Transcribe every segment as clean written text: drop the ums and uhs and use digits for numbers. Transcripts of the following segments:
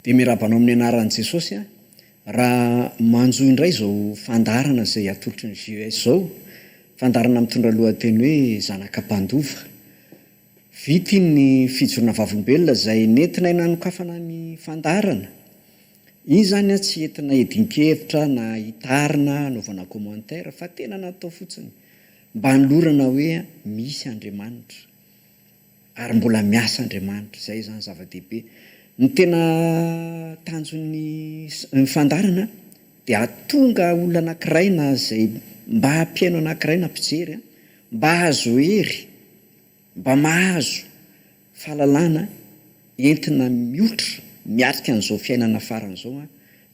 De mirabanao amin'ny anaran'i Jesosy a, raha manjo indray zao fandarana zay atolotry ny JES zao, fandarana mitondra lohateny hoe zanaka mpandova. Vity ny fijorona vavolombelona zay nentina nanokafana ny fandarana. Iny zany a tsy entina edin-kevitra na hitarina anaovana commentaire fa tena natao fotsiny mba hanolorana hoe misy Andriamanitra ary mbola miasa Andriamanitra. Zay zany zava-dehibe. Ny tena tanjon'ny fandarana dia atonga olona anankiray na zay mba hampiaino anankiray na mpijery mba hazo hery, mba mahazo fahalalana entina mihotra miatrika an'izao fiainana faran'izao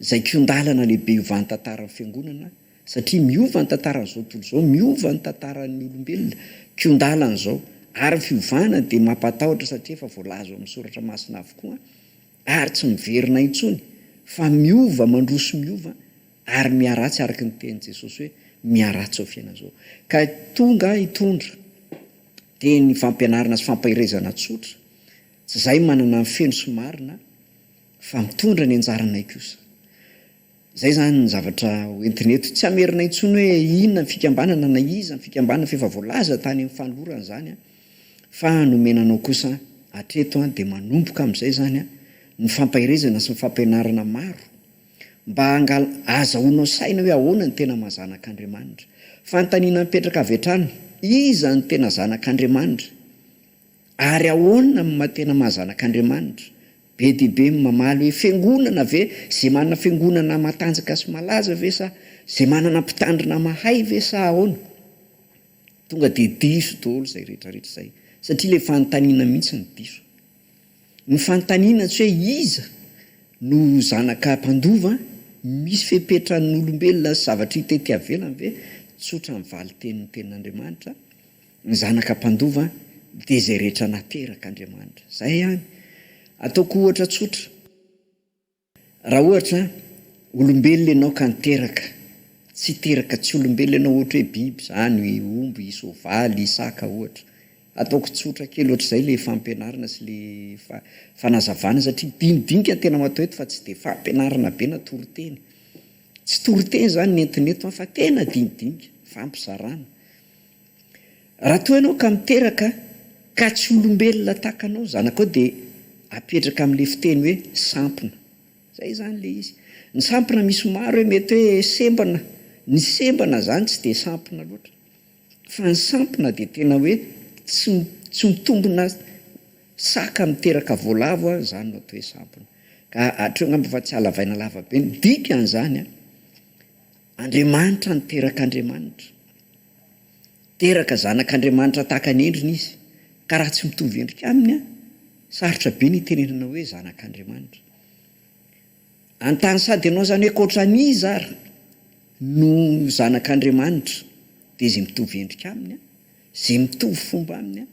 zay kiondalana lehibe iovan'ny tantaran'ny fiangonana, satria miova ny tantaran'izao tontolo izao, miova ny tantaran'ny olombelona, kiondalana zao ary fiovana dia mampatahotra satria efa voalaza amin'ny soratra masina avokoa ary tsy miverina intsony fa miova mandroso miova ary miaratsy araka ny tenin'i Jesosy hoe miaratsy ao fiainana zao. Ka tonga hitondra dia ny fampianarana sy fampahirezana tsotra, tsy zay manana feno sy marina fa mitondra ny anjaranay kosa. Zay zany ny zavatra hoentiny eto. Tsy amerina intsony hoe inona ny fikambanana na iza ny fikambanana fa efa voalaza tany amin'ny fanolorana zany fa nomenanao kosa hatreto dia manomboka amin'izay zany ny fampahirezana sy ny fampianarana maro mba azahoanao saina hoe ahoana ny tena mahazanak'Andriamanitra. Fanontaniana mipetraka avy hatrany, iza ny tena zanak'Andriamanitra ary ahoana ny mahatena mahazanak'Andriamanitra. Be dia be mamaly hoe fiangonana ve zay manana fiangonana matanjaka sy malaza ve sa zay manana mpitandrina mahay ve sa ahoana. Tonga dia diso daholo zay rehetrarehetra zay satria le fanontaniana mihitsy ny diso. Ny fanontaniana tsy hoe iza no zanaka mpandova, misy fepetrany olombelona zavatra hita ety avelany ve, tsotra mivaly tenin'ny tenin'Andriamanitra ny zanaka mpandova dia zay rehetra nateraka Andriamanitra. Zay ihany. Ataoko ohatra tsotra. Raha ohatra olombelona ianao ka niteraka, tsy teraka tsy olombelona ianao ohatra hoe biby zany, omby, soavaly, saka ohatra. Ataoko tsotra kely ohatr'izay le fampianarana sy le fanazavana satria dinidinika tena matao eto fa tsy dia fampianarana be na toriteny. Tsy toriteny zany nentinento fa tena dinidinika, fampizarana. Raha toa ianao ka miteraka ka tsy olombelona tahaka anao zanakao dia apetraka amin'le fiteny hoe sampona. Zay zany le izy. Ny sampona misy maro hoe mety hoe sembana. Ny sembana zany tsy dia sampona loatra. Fa ny sampona dia tena hoe tsy mitombona saka miteraka voalavo zany no atao hoe sampona. Ka hatreo ngamba fa tsy halavaina lavabe ny dikan'izany Andriamanitra niteraka Andriamanitra. Teraka zanak'Andriamanitra tahaka ny endriny izy. Ka raha tsy mitovy endrika aminy sarotra be ny tenenana hoe zanak'Andriamanitra. Antany sady ianao zany hoe koatran'iza ary no zanak'Andriamanitra dia zay mitovy endrika aminy zay mitovy fomba aminy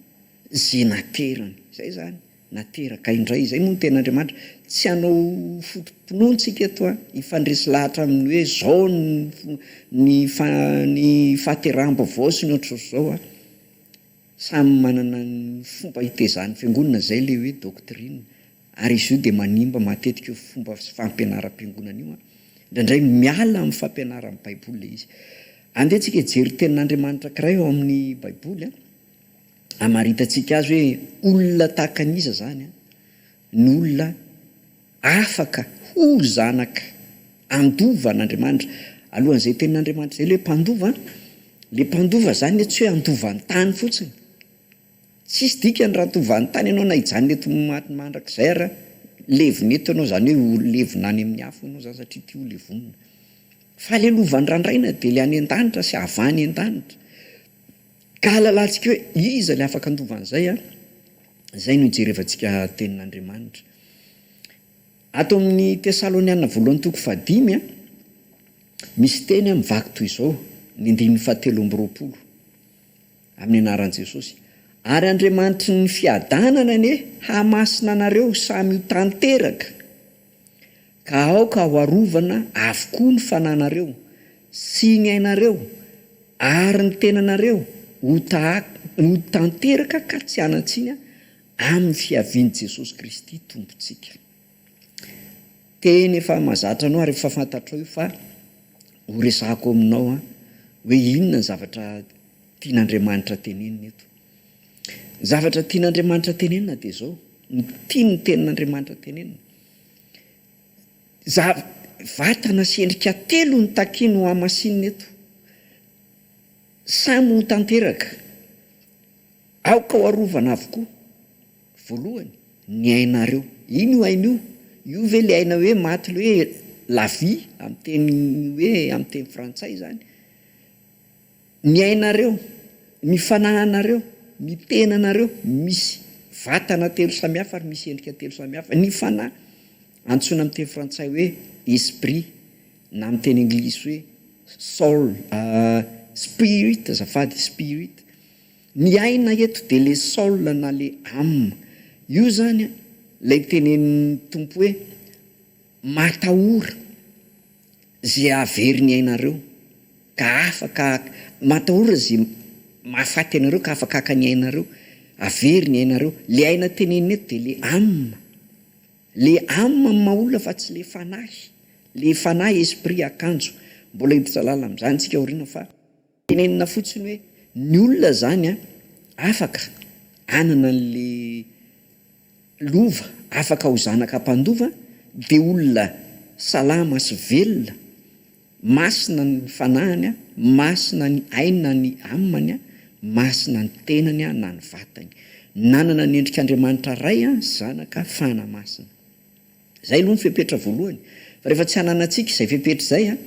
zay naterany. Zay zany nateraka indray. Zay moa ny ten'Andriamanitra. Tsy hanao fotom-pinoantsika eto hifandresy lahatra amin'ny hoe zao ny fahateram-baovao sy ny ohatr'izao samy manana ny fomba hitezan'ny fiangonana. Zay le hoe doctrine. Ary izy io dia manimba matetika io fomba fampianaram-piangonana io indraindray miala amin'ny fampianaran'ny Baiboly izy. Andehantsika hijery tenin'Andriamanitra kiray ao amin'ny Baiboly amaritantsika azy hoe olona tahaka an'iza zany ny olona afaka ho zanaka andova n'Andriamanitra. Alohan'izay tenin'Andriamanitra zay le mpandova. Le mpandova zany tsy hoe andova ny tany fotsiny. Tsisy dikany raha tovany tany ianao na hijanona eto mandrakizay ara levina eto ianao zany hoe levina any amin'ny afo ianao zany satria tia ho levonina. Fa le lovany randraina dia le any an-danitra sy avany an-danitra. Ka halalantsika hoe iza le afaka andovan'izay zay no hijerevantsika tenin'Andriamanitra. Ato amin'ny Tesaloniana voalohany toko 5 misy teny mivaky toy izao ny 9:7 amin'ny anaran'i Jesosy. Ary Andriamanitra ny fiadanana hamasina anareo samy ho tanteraka ka aoka ho arovana avokoa ny fananareo sy ny ainareo ary ny tenanareo ho tanteraka ka tsy anatsiny amin'ny fiavian'i Jesosy Kristy tompontsika. teny efa mazatra anao ary efa fantatrao io fa horesahako aminao hoe inona ny zavatra tian'Andriamanitra tenenina eto. Zavatra tian'Andriamanitra tenenina dia zao, tia ny tenin'Andriamanitra tenenina. Vatana sy endrika telo ny takino hamasinina eto. Samy ho tanteraka. Aoka ho arovana avokoa. Voalohany, ny ainareo. Ino io aina io? Io ve le aina hoe maty le hoe la vie amin'ny teny frantsay zany. Ny ainareo, ny fanahynareo, ny tenanareo misy vatana telo samihafa ary misy endrika telo samihafa. Ny fanahy antsoina amin'ny teny frantsay hoe esprit, na amin'ny teny anglisy hoe soul, spirit, azafady spirit. Ny aina eto dia le soul na le âme. Io zany ilay tenen'ny tompo hoe matahora zay averiny ainareo ka afaka matahora zay mahafaty anareo ka afaka haka ny ainareo, averiny ainareo. Le aina tenenina eto dia le âme. Le âme maolona fa tsy le fanahy. Le fanahy esprit akanjo. Mbola hiditsalala amin'izany tsika aoriana fa tenenina fotsiny hoe ny olona zany afaka anana an'le lova, afaka ho zanaka mpandova, dia olona salama sy velona, masina ny fanahiny, masina ny aina ny amany, masina ny tenany na ny vatany. Nanana ny endrik'Andriamanitra ray zanaka fana masina. Zay aloha ny fepetra voalohany. Fa rehefa tsy hananantsika izay fepetra izay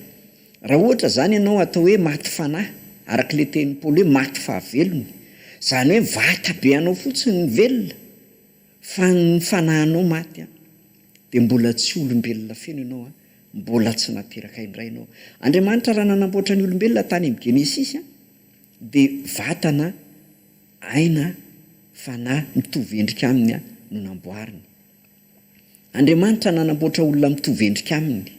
raha ohatra zany ianao atao hoe maty fanahy, araka le teny Paoly hoe maty fahavelony, zany hoe vata be anao fotsiny ny velona, fa ny fanahinao maty dia mbola tsy olombelona feno ianao, mbola tsy nateraka indray ianao. Andriamanitra raha nanamboatra ny olombelona tany amin'ny Genesisy dia vatana, aina, fanahy mitovy endrika aminy no namboariny. Andriamanitra nanamboatra olona mitovy endrika aminy.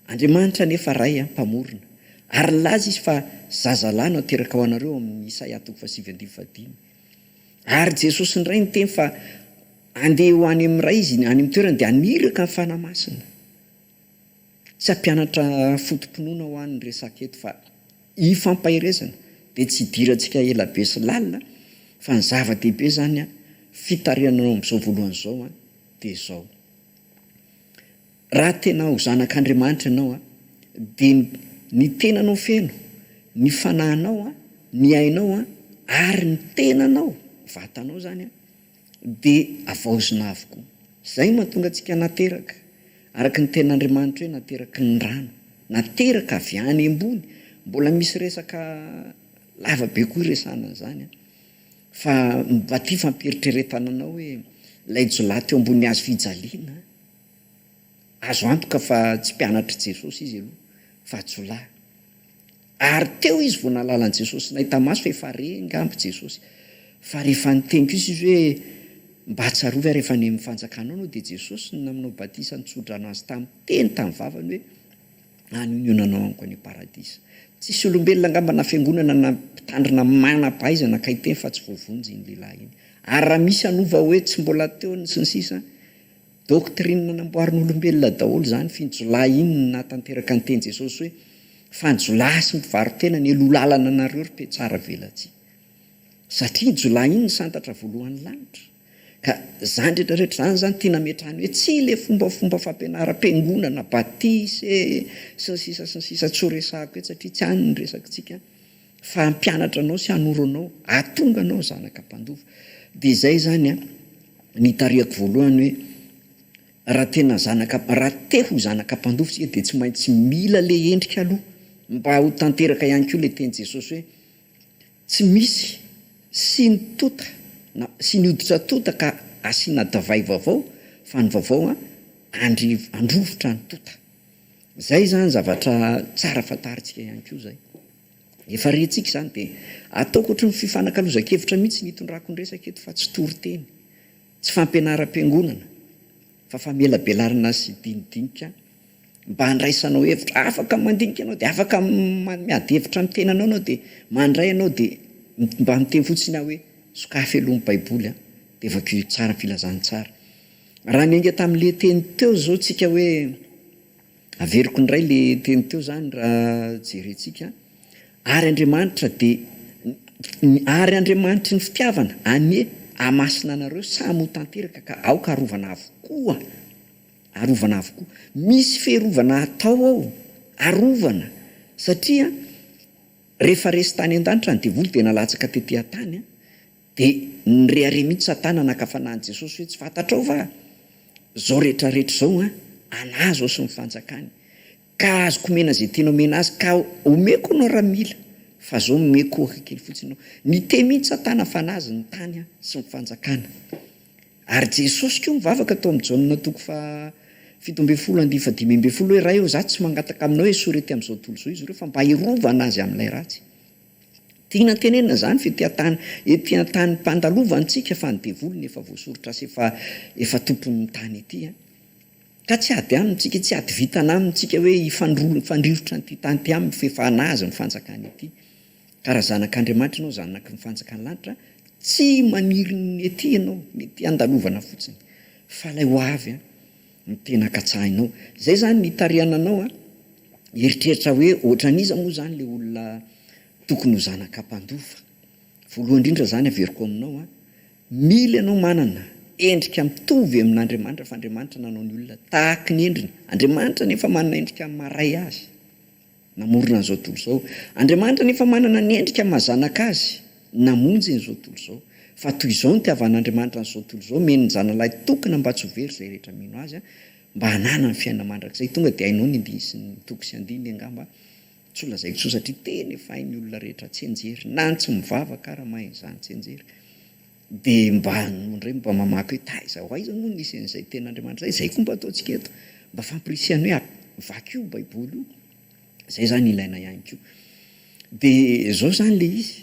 Andriamanitra nefa ray mpamorona. Ary laza izy fa zazalahy no ateraka ho anareo amin'ny Isaia 7:5. Ary Jesosy ndray ny teny fa andeha ho any amin'ny ray izy, any amin'ny toerana dia aniraka ny fanahy masina. Tsy hampianatra fotom-pinoana ho an'ny resaka eto fa hifampaherezana dia tsy hidirantsika ela be sy lalina fa ny zava-dehibe zany fitarihanao amin'izao voalohany izao dia izao. Raha tena ho zanak'Andriamanitra ianao dia ny tenanao feno, ny fanahinao, ny ainao ary ny tenanao, vatanao zany dia avaozina avokoa. Zay mahatonga antsika nateraka araka ny tenan'Andriamanitra hoe nateraka ny rano, nateraka avy any ambony. Mbola misy resaka lava be koa iresana an'izany fa mba tia fampieritrretana anao hoe ilay jolahy teo ambony hazo fijaliana, azo antoka fa tsy mpianatra Jesosy izy aloha fa jolahy. Ary teo izy vao nalalan'i Jesosy, nahita maso fa efa renga ampy Jesosy. Fa rehefa niteniko izy hoe mba tsarovy rehefa ny amin'ny fanjakanao anao dia Jesosy no naminao batisa nitsodrano azy tamin'ny teny tamin'ny vavany hoe anionionanao amiko any paradisa. Tsisy olombelona angamba na fiangonana na mpitandrina manam-pahaizana kahiteny fa tsy voavonjy iny lehilahy iny. Ary raha misy anova hoe tsy mbola teo ny sy ny sisa, doktrinina namboarin'ny olombelona daholo zany finjolahy iny natanteraka ny teny Jesosy hoe fanjolahy sy mpivarotena ny elolalana anareo ry tsara velatsy. Satria jolahy iny ny santatra voalohan'ny lanitra. Ka zany rehetrarehetra zany tena metrahany hoe tsy le fombafomba fampianaram-piangonana batisy sy ny sisa tsy ho resahako hoe satria tsy any ny resakitsika fa hampianatra anao sy hanoro anao, atonga anao zanaka mpandova. Dia izay zany ny tarihako voalohany hoe raha te ho zanaka mpandova sika dia tsy maintsy mila le endrika aloha mba ho tanteraka ihany koa le teny Jesosy hoe tsy misy sy ny tota sy ny hoditra tota ka asiana davay vaovao fa ny vaovao androvotra ny tota. Zay zany zavatra tsara fantaritsika ihany koa zay. Efa rentsika zany dia ataoko ohatry ny fifanankalozan-kevitra mihitsy ny hitondrako ny resaka eto fa tsy tory-teny, tsy fampianaram-piangonana fa famelabelarana sy dinidinika mba handraisanao hevitra. Afaka mandinika anao dia afaka miady hevitra amin'ny tenanao anao dia mandray anao dia mba miteny fotsiny hoe sokafy alohan'ny Baiboly dia vakio tsara filazany tsara. Raha niainga tamin'le teny teo zao tsika hoe averiko indray le teny teo zany raha jerentsika ary Andriamanitra ary Andriamanitra ny fitiavana anie amasina anareo samy ho tanteraka ka aoka arovana avokoa misy fiarovana atao ao arovana satria rehefa resy tany an-danitra ny devoly tena latsaka tetỳ tany de nyrehare mihitsy Satana nakafanany Jesosy hoe tsy fantatrao va zao rehetrarehetra zao anazo sy ny fanjakany ka azoko mena zay tianao mena azy ka omeko anao raha mila fa zao omeko kely fotsiny anao nite mihitsy Satana fanazy ny tany sy ny fanjakana ary Jesosy koa mivavaka tao amin'ny Jaona toko fa 17:15 hoe raha eo za tsy mangataka aminao hoe sorety amin'izao tontolo zao izy ireo fa mba hirovana azy amin'ilay ratsy tiana tenenina zany etỳ tany mpandalovantsika fa ny devolony efa voasoritra sy efa tompon'ny tany ety ka tsy ady amintsika tsy ady vitana amintsika hoe ifandrivotra nyty tany ty amin'ny fefana azy ny fanjakany ety ka raha zanak'Andriamanitra ianao zanaky ny fanjakany lanitra tsy maniry ny ety ianao mety andalovana fotsiny fa lay ho avy ny tena katsahinao zay zany nitariananao eritreritra hoe ohatran'iza moa zany le olona tokony ho zanak'ampandofa voalohany indrindra zany averiko aminao mila ianao manana endrika mitovy amin'Andriamanitra fa Andriamanitra nanao ny olona tahaka ny endriny Andriamanitra nefa manana endrika maray azy namorona an'izao tontolo zao Andriamanitra nefa manana ny endrika mazanaka azy namonjy an'izao tontolo zao fa toy izao ny tiavan'Andriamanitra an'izao tontolo zao meny ny zanalahy tokana mba tsy ho very zay rehetra mino azy mba hanana ny fiainana mandrakizay tonga de hainao ny andiny sy ny toko sy andiny angamba tsy olazaiko tso satria teny efa hainy olona rehetra tsy enjery na ny tsy mivavaka raha mahay zany tsy enjery de mba nondray mba mamaky hoe taiza hoaiza moa nisy an'izay ten'Andriamanitra zay koa mba ataontsika eto mba fampirisiany hoe vaky io baiboly io zay zany ilaina ihany koa de zao zany le izy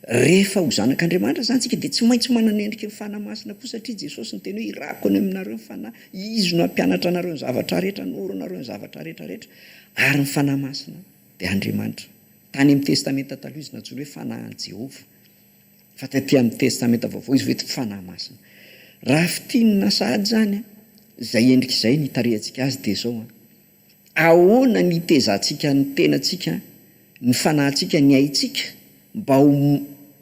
rehefa ho zanak'Andriamanitra zany tsika de tsy maintsy manana endrika ny fanamasina koa satria Jesosy ny teny hoe irako any aminareo ny fanahy izy no ampianatra anareo ny zavatra rehetra noro anareo ny zavatra rehetrarehetra ary ny fanamasina de Andriamanitra tany amin'ny testamenta taloha izy natsoina hoe fanahin'i Jehova fa taty amin'ny testamenta vaovao izy hoe fanahy masina raha fitinina sahady zany zay endrika izay nitarehantsika azy de zao ahoana ny itezantsika ny tenantsika ny fanahintsika ny aintsika mba ho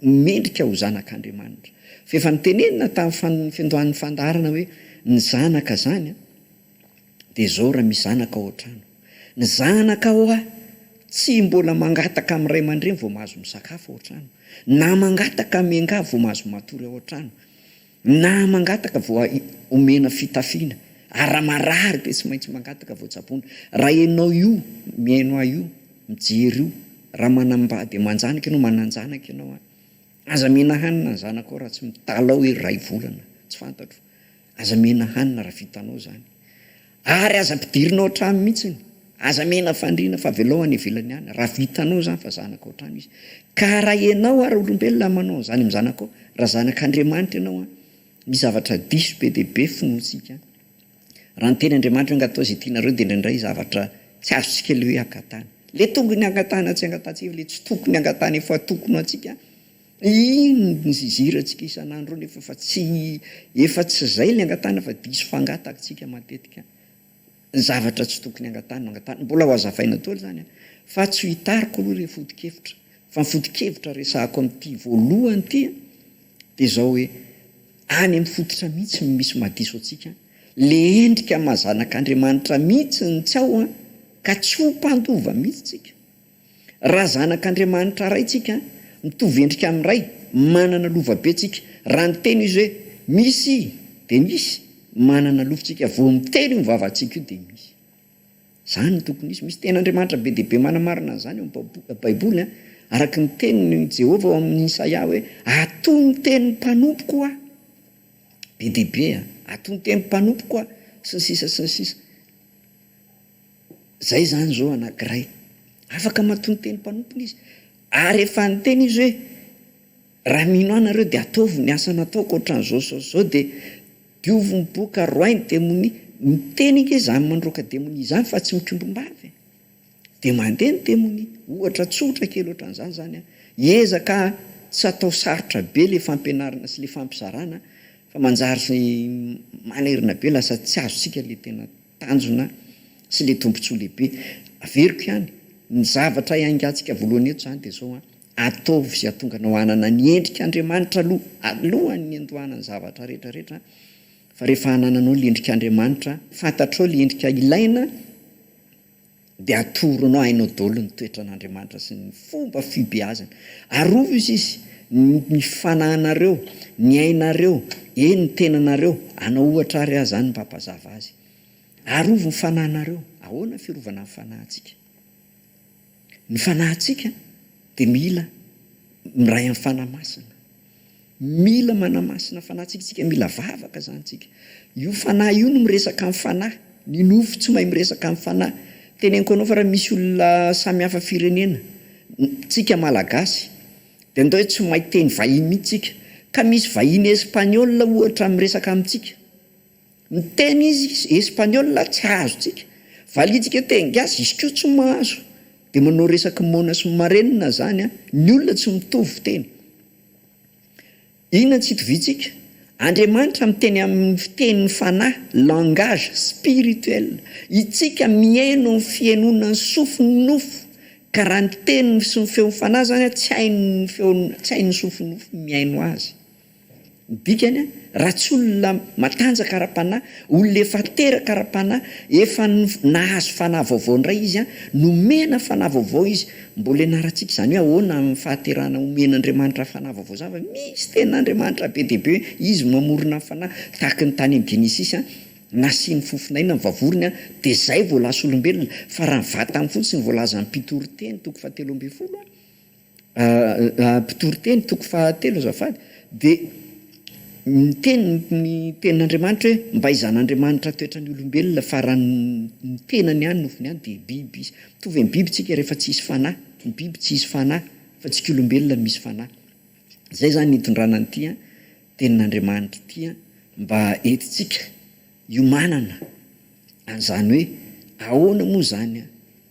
mendrika ho zanak'Andriamanitra fa efa nitenenina tamin'ny fiandohan'ny fandaharana hoe ny zanaka zany de zao raha misy zanaka ao an-trano ny zanaka ao tsy mbola mangataka amin'ny ray aman-dreny vao mahazo misakafo ao an-trano na mangataka miangavy vao mahazo matory ao an-trano na mangataka vao omena fitafiana ary raha marary de tsy maintsy mangataka vao tsaboana raha ianao io miaino ahy io mijery io raha manambady manjanaka ianao mananjanaka ianao aza mena hanina ny zanaka ao raha tsy mitalao hoe ray volana tsy fantatro aza mena hanina raha vitanao zany ary aza ampidirinao an-trano mihitsiny aza mena fandriana fa velao any ivelany any raha vitanao zany fa zanaka ao trano izy ka raha ianao ary olombelona manao zany amin'ny zanaka ao raha zanak'Andriamanitra ianao misy zavatra diso be dehibe finoantsika raha ny teny Andriamanitra angatao zay tianareo de indraindray zavatra tsy azontsika le hoe angatana le tokony angatana tsy angatantsika le tsy tokony angatana efa tokony atsika ino ny zizirantsika isan'andro nefa efa tsy zay le angatana fa diso fangatakatsika matetika ny zavatra tsy tokony angatana mbola ho azavaina tolo zany fa tsy hitariko aloha re fodikevitra fa ny fodikevitra resahako amin'ity voalohany ty de zao hoe any amin'ny fototra mihitsy misy madiso atsika le endrika mazanak'Andriamanitra mihitsy ny tsy ao ka tsy ho mpandova mihitsy tsika raha zanak'Andriamanitra ray tsika mitovy endrika amin'ray manana lovabe tsika raha ny teny izy hoe misy de misy manana lofontsika vao miteny mivavatsika io de misy zany ny tokony misy ten'Andriamanitra be dehibe manamarina zany eo amin'ny baiboly araky ny teniny Jehova ao amin'ny Isaia hoe atoy ny tenin'ny mpanompoko be dehibe atoy ny tenin'ny mpanompoko sy ny sisa sy ny sisa zay zany zao anankiray afaka matoy ny tenin'ny mpanompony izy ary efa ny teny izy hoe raha mino anareo de ataovy ny asa nataoko ohatran'zao de diovo miboaka roainy demoni miteny ike zany mandroaka demoni zany fa tsy mitrombom-bavy de mandeha ny demoni ohatra tsotra kely ohatran'izany zany ezaka tsy atao sarotra be le fampianarana sy le fampizarana fa manjary sy manerina be lasa tsy azontsika le tena tanjona sy le tompontsoa lehibe. Averiko ihany ny zavatra iangatsika voalohany eto zany de zao ataovy zay atonga nao hanana ny endrik'Andriamanitra alohan'ny andohanany zavatra rehetrarehetra. Fa rehefa hanananao le endrik'Andriamanitra, fantatrao le endrika ilaina, de atoronao hainao daholo ny toetran'Andriamanitra sy ny fomba fibeazana. Arovo izy ny fanahinareo, ny ainareo, ny tenanareo, anao ohatra ary azy zany mba hampazava azy. Arovo ny fanahinareo, ahoana fiarovana ny fanahintsika? Ny fanahintsika de mila miray amin'ny fanahy masina. Mila manamasina fanahintsika, tsika mila vavaka zany tsika. Io fanahy io no miresaka amin'ny fanahy, ny nofo tsy mahay miresaka amin'ny fanahy. Teneniko anao fa raha misy olona samy hafa firenena, tsika malagasy, de andao hoe tsy mahay teny vahiny mihitsy tsika, ka misy vahiny espaniola ohatra miresaka amintsika. Miteny izy espaniola tsy azo tsika. Valitsika teny gasy izy koa tsy mahazo. De manao resaka mona sy marenina zany ny olona tsy mitovy teny. Inona tsy itovitsika? Andriamanitra miteny amin'ny fitenin'ny fanahy, langage spirituel. Itsika miaino ny fiainona ny sofiny nofo, ka raha ny teniny sy ny feon'ny fanahy zany tsy hainy sofiny nofo miaino azy. Dikany raha tsy olona matanjaka ara-panahy, olona efa teraka ara-panahy, efa nahazo fanahy vaovao indray izy nomena fanahy vaovao izy. Mbola ianarantsika zany hoe ahoana amin'ny fahaterahana omen'Andriamanitra fanahy vaovao zany, misy tenin'Andriamanitra be dia be izy mamorona fanahy tahaka ny tany amin'ny Genesis nasiany fofinaina ny vavorony de zay vao lasa olombelona. Fa raha vatany fotsiny voalaza ny mpitory teny toko 7:10 mpitory teny toko 7 azafady, de ny tenin'Andriamanitra hoe mba izan'Andriamanitra toetran'ny olombelona, fa raha ny tenany ihany nofony ihany de biby izy. Mitovy amin'ny biby tsika rehefa tsy hisy fanahy, ny biby tsy hisy fanahy, fa tsika olombelona misy fanahy. Zay zany nitondrana an'ity tenin'Andriamanitra ity mba entitsika iomanana an'izany hoe ahoana moa zany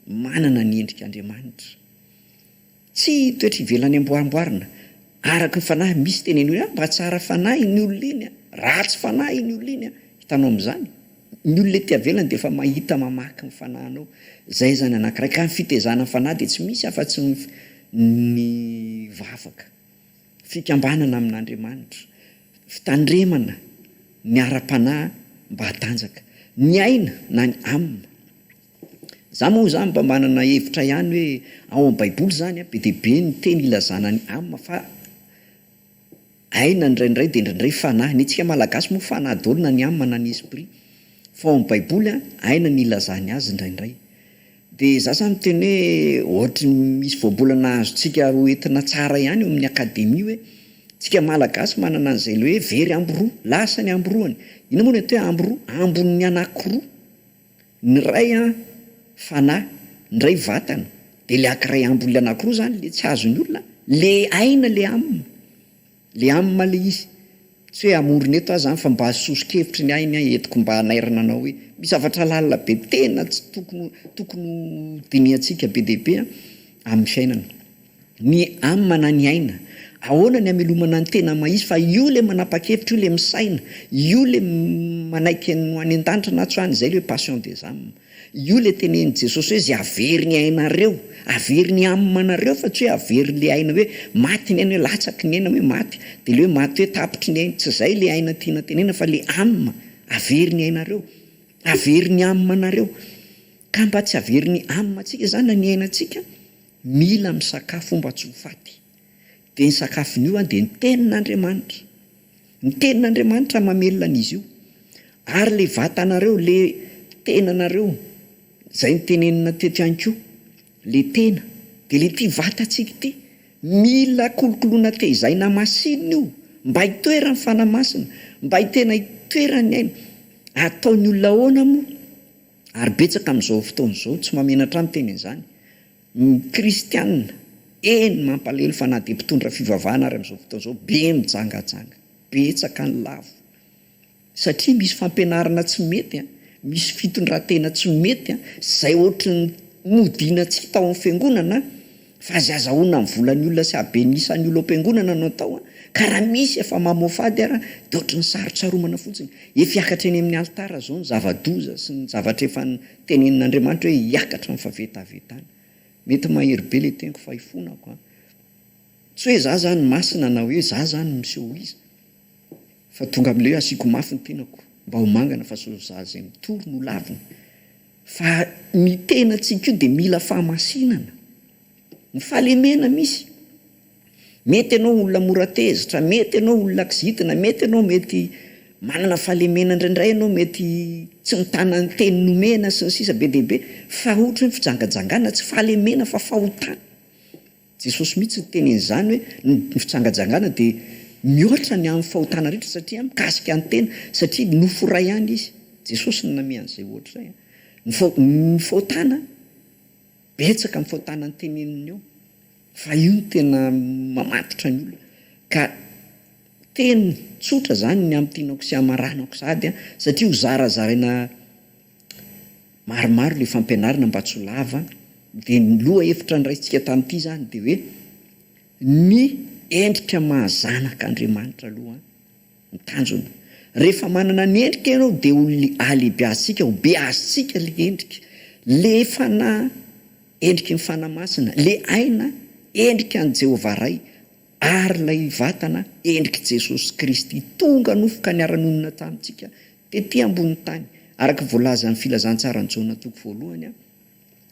manana ny endrik'Andriamanitra. Tsy toetra ivelany amboarimboarina. Araka ny fanahy misy teneny hoe mba tsara fanahy ny olona iny, ratsy fanahy ny olona iny, hitanao amin'izany. Ny olona ety avelany de efa mahita mamaky ny fanahinao. Zay zany anankiray. Ka ny fitezana fanahy de tsy misy afa-tsy ny vavaka, fikambanana amin'Andriamanitra, fitandremana ny ara-panahy mba hatanjaka, ny aina na ny amina. Za moa zany mba manana hevitra ihany hoe ao amin'ny baiboly zany be dia be ny teny ilazana ny amina, fa aina indraindray de indraindray fanahy. Ny antsika malagasy moa fanahy daholo na ny amina na ny esprit, fa ao amin'ny baiboly aina ny ilazany azy indraindray. De za zany miteny hoe ohatra misy voabolana azontsika hoentina tsara ihany eo amin'ny akademia hoe tsika malagasy manana an'izay le hoe very amboroa, lasa ny amboroany. Ina moa ny atao hoe amboroa? Ambon'ny anankiroa. Ny ray fanahy, ny ray vatana, de le ankiray ambon'le anankiroa zany le tsy azon'ny olona, le aina le amina. Le amina le izy. Tsy hoe amorona eto azy zany fa mba hasoso-kevitry ny aina entiko mba hanairana anao hoe misy zavatra lalina be tena tsy tokony diniantsika be dia be amin'ny fiainana. Ny amina na ny aina, ahoana ny amelomana ny tena maizy, fa io le manapa-kevitra, io le misaina, io le manaiky ny any an-danitra na tsoany, zay le hoe passion des âmes. Io le tenen'i Jesosy hoe zay avery ny ainareo, avery ny amanareo, fa tsy hoe avery le aina hoe maty ny aina, hoe latsaky ny aina hoe maty, de le hoe maty hoe tapitry ny aina. Tsy zay le aina tiana tenena, fa le amina, avery ny ainareo, avery ny amanareo. Ka mba tsy avery ny amantsika zany na ny ainatsika, mila misakafo mba tsy ho faty. De ny sakafon'io de ny tenin'Andriamanitra. Ny tenin'Andriamanitra mamelona an'izy io. Ary le vatanareo, le tenanareo, zay ny tenenina teto ihany koa, le tena, de le ty vatantsika ty, mila kolokoloana tehizaina masinina io, mba hitoerany fanahy masina, mba hitena hitoerany aina. Ataon'ny olona ahoana moa? Ary betsaka amin'izao fotoana izao tsy mamenatra amin'ny teny izany. Ny kristianina eny mampalahelo, fa na de mpitondra fivavahana ary amin'izao fotoana izao be mijangajanga, betsaka ny lavo. Satria misy fampianarana tsy mety, misy fitondran-tena tsy mety, zay ohatry ny modiana tsy tao amin'ny fiangonana, fa azy azahoana amin'ny volan'ny olona sy abenisany olona am-piangonana no atao ka raha misy efa mamofady ara de ohatry ny sarotsaromana fotsiny efa hiakatra eny amin'ny altara zao ny zava-doza sy ny zavatra efa tenenin'Andriamanitra hoe hiakatra amin'ny favetavetana mety mahery be le teniko fa ifonako tsy hoe za zany masina na hoe za zany miseho izy fa tonga amin'le asiako mafy ny tenako mba ho mangana fa so za zay mitory no lavina fa ny tenantsika io de mila fahamasinana ny fahalemena misy mety ianao olona moratezitra mety ianao olona kizitina mety ianao mety manana fahalemena indraindray ianao mety tsy mitana ny teny nomena sy ny sisa be dehibe fa ohatra hoe fijangajangana tsy fahalemena fa fahotana Jesosy mihitsy ny tenin'izany hoe ny fijangajangana de mihoatra ny amin'ny fahotana rehetra satria mikasika ny tena satria nofo ray ihany izy Jesosy ny name an'izay ohatra zay ny fahotana betsaka amin'ny fahotana ny teneniny eo fa io no tena mamatotra ny olona ka teny tsotra zany ny am'tianako sy amaranako sady satria ho zarazaraina maromaro le fampianarana mba tsy ho lava de ny loha hevitra ny raisitsika tamin'ity zany de hoe ny endrika mahazanak'Andriamanitra aloha ny tanjona rehefa manana ny endrika ianao de ho alehibe azitsika ho be azitsika le endrika le fana endriky ny fanamasina le aina endrika ny Jehovah ray ary lay vatana endriky Jesosy Kristy tonga nofoka niara-nonina tamintsika tety ambony tany araka voalaza ny filazantsara ny Jaona toko voalohany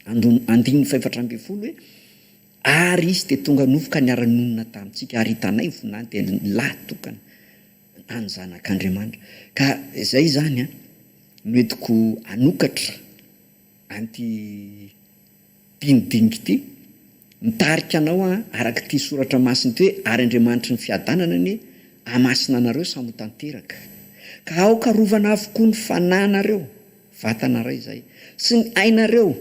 andininy 7:12 hoe ary izy de tonga nofoka niara-nonina tamintsika ary hitanay vonany de latokana any zanak'Andriamanitra ka zay zany noetiko anokatra anty dinidinika ity mitarika anao araka ty soratra masiny ty hoe ary Andriamanitra ny fiadanana ny amasina anareo samy tanteraka ka aoka rovana avokoa ny fananareo vatana ray zay sy ny ainareo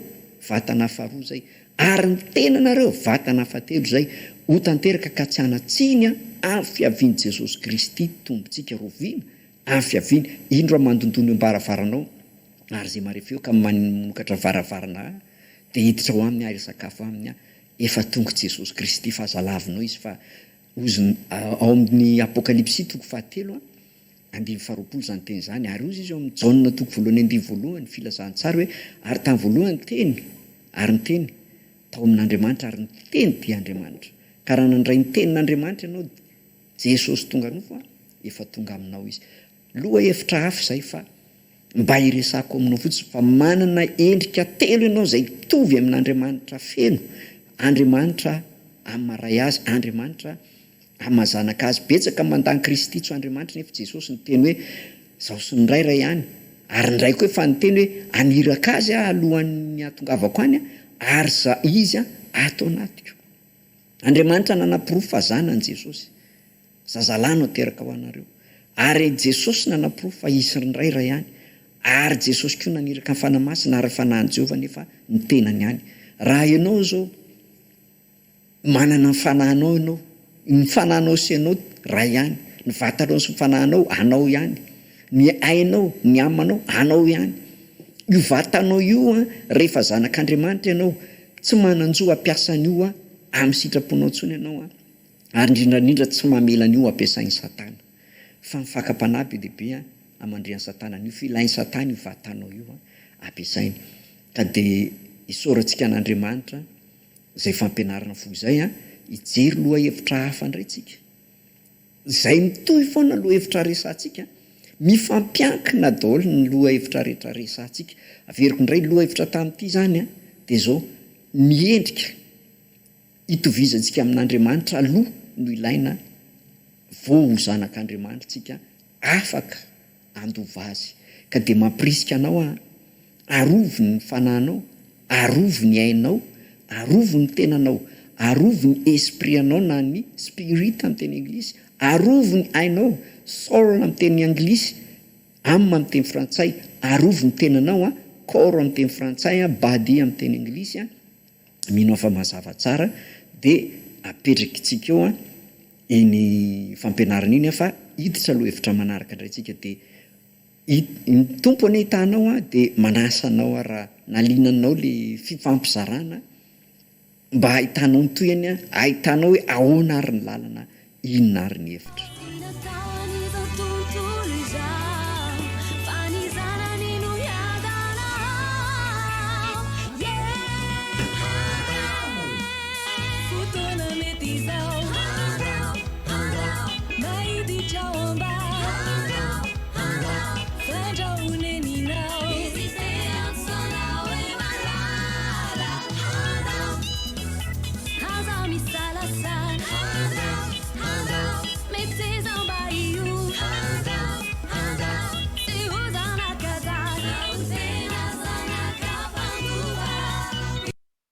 vatana faharoa zay ary ny tenanareo vatana fahatelo zay ho tanteraka ka tsy anatsiny amin'ny fiaviany Jesosy Kristy tombontsika roviana amin'ny fiaviany indro mandondony ambaravaranao ary zay marefeo ka manokatra varavarana de hiditra ao amin'ny ary sakafo amin'ny efa tonga Jesosy Kristy fahazalavinao izy fa ozony ao amin'ny apokalipsy toko 7 andiny 20 zany teny zany ary ozy izy ao amin'ny Jaona toko voalohany andiny voalohany filazantsara hoe ary tany voalohany teny ary ny teny tao amin'Andriamanitra ary ny teny dia Andriamanitra ka raha nandray ny tenin'Andriamanitra ianao Jesosy tonga nofo efa tonga aminao izy loha hevitra hafa zay fa mba iresako aminao fotsiny fa manana endrika telo ianao zay tovy amin'Andriamanitra feno Andriamanitra amaray azy Andriamanitra amazanaka azy betsaka mandany Kristy tso Andriamanitra nefa Jesosy ny teny hoe zaho sy ny ray ihany ary ny ray koa efa ny teny hoe aniraka azy alohan'ny atongavako any ary za izy ato anatiko Andriamanitra nanapirofo fa zanany Jesosy zazalahy no teraka ho anareo ary Jesosy nanapirofo fa izy ny ray ihany ary Jesosy koa naniraka ny fanamasina ary fanahin Jehovah nefa ny tenany ihany raha ianao zao manana ny fanahinao ianao ny fanahinao sy ianao ray ihany ny vatanao sy ny fanahinao anao ihany ny ainao ny amanao anao ihany io vatanao io rehefa zanak'Andriamanitra ianao tsy mananjo ampiasan'io amin'ny sitraponao ntsony ianao ary indrindrandrindra tsy mamelan'io ampiasain'ny Satana fa mifakapanahy be dehibe amandrean'ny Satana io filain'ny Satana io vatanao io ampiasainy ka de isorantsika an'Andriamanitra zay fampianarana fo zay ijery loha hevitra hafa indray tsika zay mitohy foana loha hevitra resantsika mifampiankina daholo ny loha hevitra rehetra resantsika averiko indray loha hevitra tamin'ity zany de zao miendrika itovizantsika amin'Andriamanitra aloha no ilaina vao ho zanak'Andriamanitra tsika afaka andova azy ka de mampirisika anao arovo ny fanahinao arovo ny ainao arovo ny tenanao arovo ny esprit anao na ny spirit amin'ny teny anglisy arovo ny ainao soul amin'ny teny anglisy âme amin'ny teny frantsay arovo ny tenanao corps amin'ny teny frantsay body amin'ny teny anglisy mino fa mazava tsara de apetraky tsika eo iny fampianarana iny fa hiditra loha hevitra manaraka indray tsika de ny tompony hitanao de manasanao raha nalinanao le fifampizarana mba hahitanao nytoyany a ahitanao hoe ahoana ary ny lalana inona ary ny hevitra